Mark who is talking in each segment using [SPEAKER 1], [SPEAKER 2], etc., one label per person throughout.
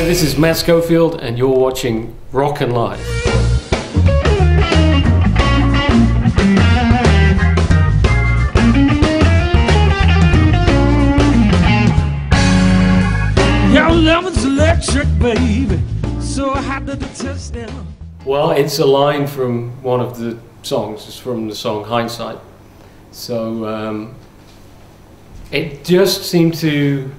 [SPEAKER 1] this is Matt Schofield and you're watching Rocknlive.
[SPEAKER 2] Your love is electric, baby, so I had to test now.
[SPEAKER 1] Well, it's a line from one of the songs. It's from the song Hindsight. So it just seemed to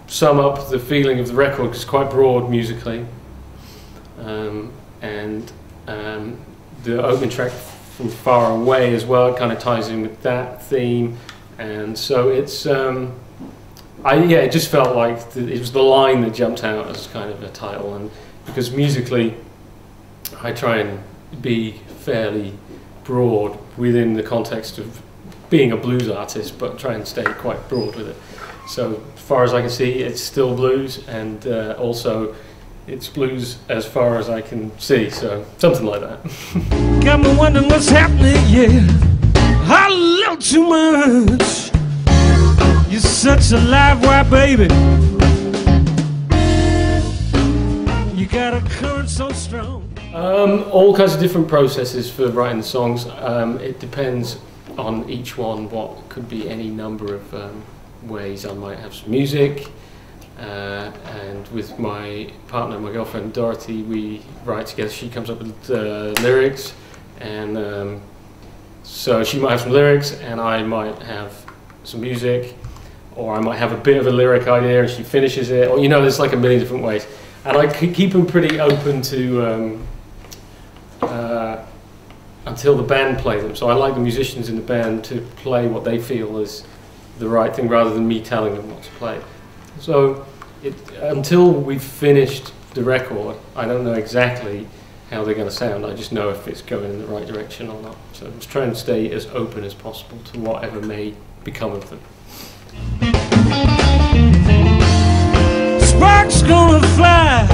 [SPEAKER 1] sum up the feeling of the record, because it's quite broad musically, and the opening track from Far Away as well, it kind of ties in with that theme, and so it's it just felt like it was the line that jumped out as kind of a title, and because musically I try and be fairly broad within the context of being a blues artist, but try and stay quite broad with it. So as far as I can see, it's still blues, and also it's blues as far as I can see, so something like that.
[SPEAKER 2] Got me wondering what's happening, yeah. I love too much. You're such a live wire, baby. You got a current so strong.
[SPEAKER 1] All kinds of different processes for writing the songs. It depends on each one. What could be any number of ways. I might have some music, and with my partner, my girlfriend Dorothy, we write together. She comes up with lyrics, and so she might have some lyrics and I might have some music, or I might have a bit of a lyric idea and she finishes it, or you know, there's like a million different ways, and I keep them pretty open to until the band play them. So I like the musicians in the band to play what they feel is the right thing, rather than me telling them what to play. So until we've finished the record, I don't know exactly how they're going to sound. I just know if it's going in the right direction or not. So I'm just trying to stay as open as possible to whatever may become of them.
[SPEAKER 2] Sparks gonna fly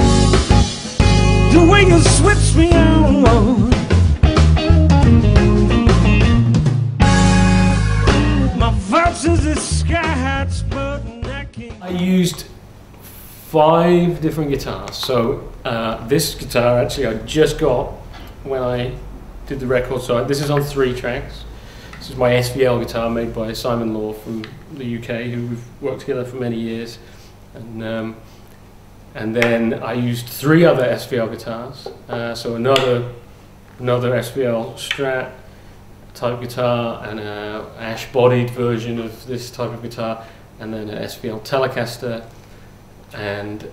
[SPEAKER 2] the way you switch me on. My verses is sky high, but I can't.
[SPEAKER 1] I used 5 different guitars. So this guitar actually I just got when I did the record. So this is on 3 tracks. This is my SVL guitar made by Simon Law from the UK, who we've worked together for many years. And then I used 3 other SVL guitars. So another SVL Strat type guitar, and a ash-bodied version of this type of guitar, and then an SVL Telecaster, and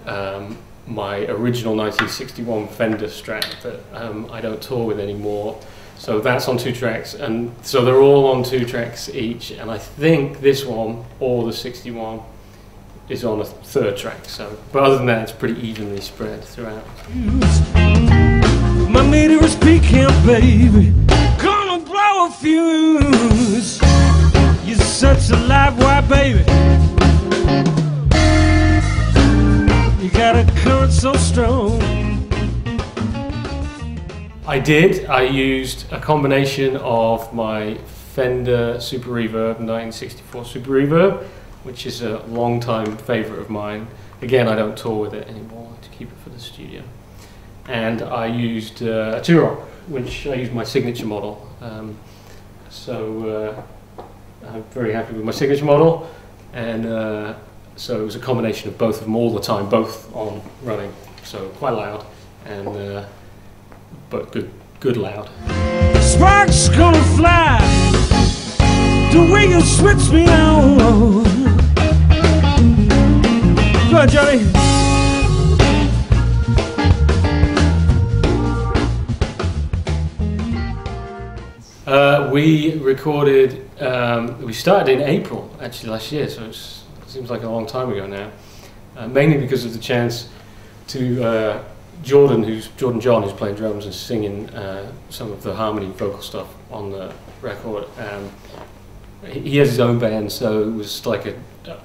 [SPEAKER 1] my original 1961 Fender Strat that I don't tour with anymore. So that's on 2 tracks, and so they're all on 2 tracks each, and I think this one, or the 61, is on a 3rd track. So, but other than that, it's pretty evenly spread throughout.
[SPEAKER 2] My meter is peaking, baby. Gonna blow a fuse. You're such a live wire, baby. You got a current so strong.
[SPEAKER 1] I used a combination of my Fender Super Reverb 1964 Super Reverb, which is a long-time favourite of mine. Again, I don't tour with it anymore, to keep it for the studio. And I used a Two-Rock, which I used my signature model. So I'm very happy with my signature model, and so it was a combination of both of them all the time, both on running. So quite loud, and but good loud.
[SPEAKER 2] Sparks gonna fly the way you switch me on. Go ahead, Johnny.
[SPEAKER 1] We recorded, we started in April actually last year, so it seems like a long time ago now. Mainly because of the chance to Jordan John, who's playing drums and singing some of the harmony vocal stuff on the record. He has his own band, so it was like a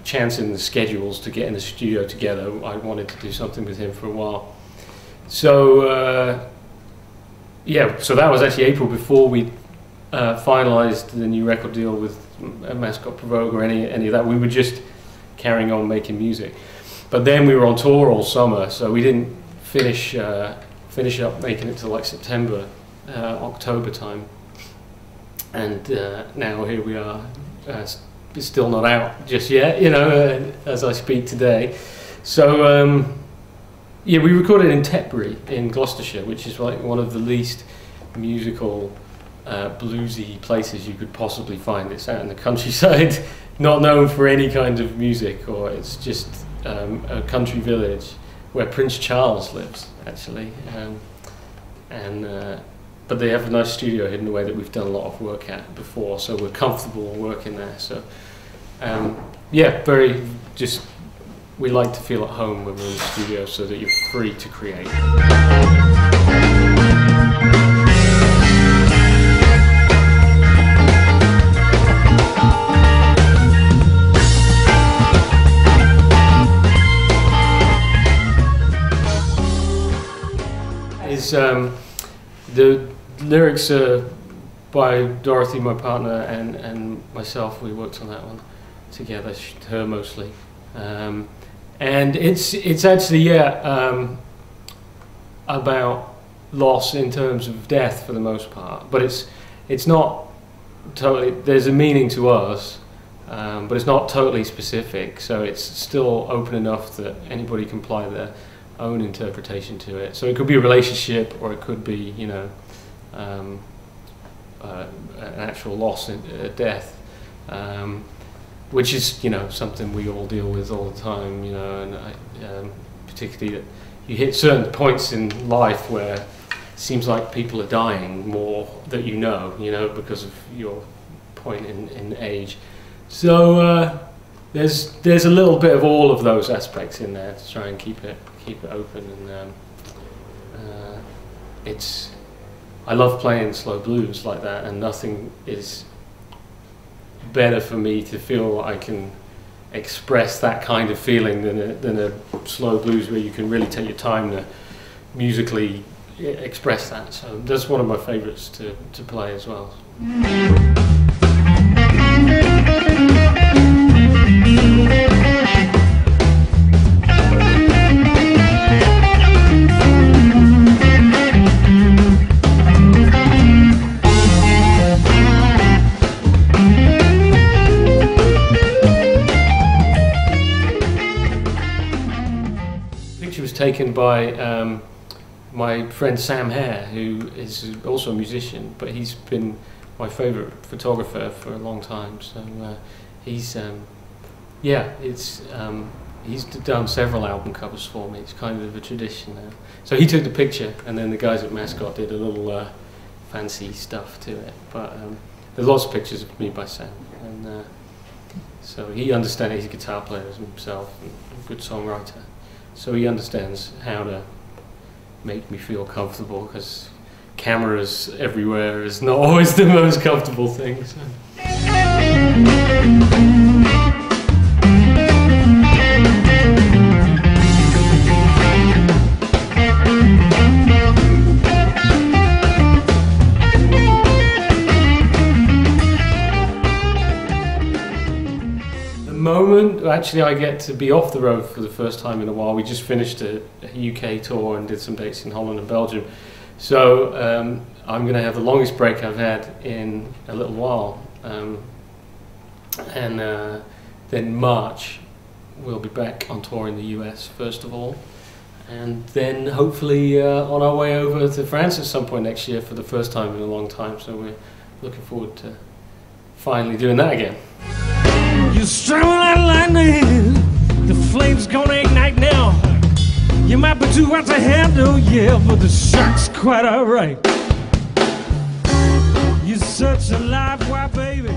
[SPEAKER 1] chance in the schedules to get in the studio together. I wanted to do something with him for a while. So yeah, so that was actually April, before we finalised the new record deal with Mascot Provoke or any of that. We were just carrying on making music. but then we were on tour all summer, so we didn't finish up making it to like September, October time. And now here we are. It's still not out just yet, you know, as I speak today. So yeah, we recorded in Tetbury in Gloucestershire, which is like one of the least musical, bluesy places you could possibly find. It's out in the countryside, not known for any kind of music, or it's just a country village where Prince Charles lives, actually. But they have a nice studio hidden away that we've done a lot of work at before, so we're comfortable working there. So yeah, we like to feel at home when we're in the studio, so that you're free to create. The lyrics are by Dorothy, my partner, and myself. We worked on that one together, her mostly. And it's actually, yeah, about loss in terms of death for the most part, but it's not totally, there's a meaning to us, but it's not totally specific, so it's still open enough that anybody can apply their own interpretation to it. So it could be a relationship, or it could be, you know, an actual loss, death. Which is, you know, something we all deal with all the time, you know, and particularly that you hit certain points in life where it seems like people are dying more that you know, because of your point in age. So there's a little bit of all of those aspects in there to try and keep it open, and I love playing slow blues like that, and nothing is better for me to feel I can express that kind of feeling than a slow blues where you can really take your time to musically express that. So that's one of my favourites to play as well. Taken by my friend Sam Hare, who is also a musician, but he's been my favourite photographer for a long time. So he's done several album covers for me. It's kind of a tradition now. So he took the picture, and then the guys at Mascot did a little fancy stuff to it. But there's lots of pictures of me by Sam, and so he understands. He's a guitar player himself, and a good songwriter. So he understands how to make me feel comfortable, because cameras everywhere is not always the most comfortable thing. So. Moment, actually, I get to be off the road for the first time in a while. We just finished a UK tour and did some dates in Holland and Belgium, so I'm going to have the longest break I've had in a little while, and then March we'll be back on tour in the US first of all, and then hopefully on our way over to France at some point next year for the first time in a long time, so we're looking forward to finally doing that again.
[SPEAKER 2] You're strung like lightning, the flame's gonna ignite now. You might be too hot to handle, yeah, but the shock's quite alright. You're such a live wire, baby.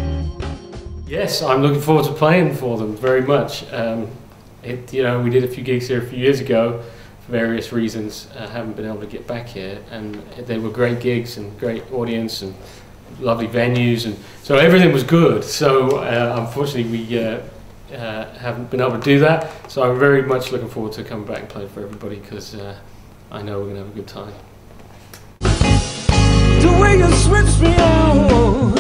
[SPEAKER 1] Yes, I'm looking forward to playing for them very much. You know, we did a few gigs here a few years ago for various reasons. I haven't been able to get back here, and they were great gigs and great audience and lovely venues, and so everything was good. So unfortunately we haven't been able to do that, so I'm very much looking forward to coming back and playing for everybody, because I know we're going to have a good time.
[SPEAKER 2] The way you switch me on,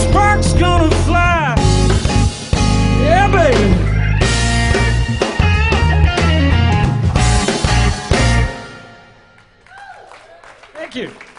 [SPEAKER 2] sparks gonna fly. Thank you.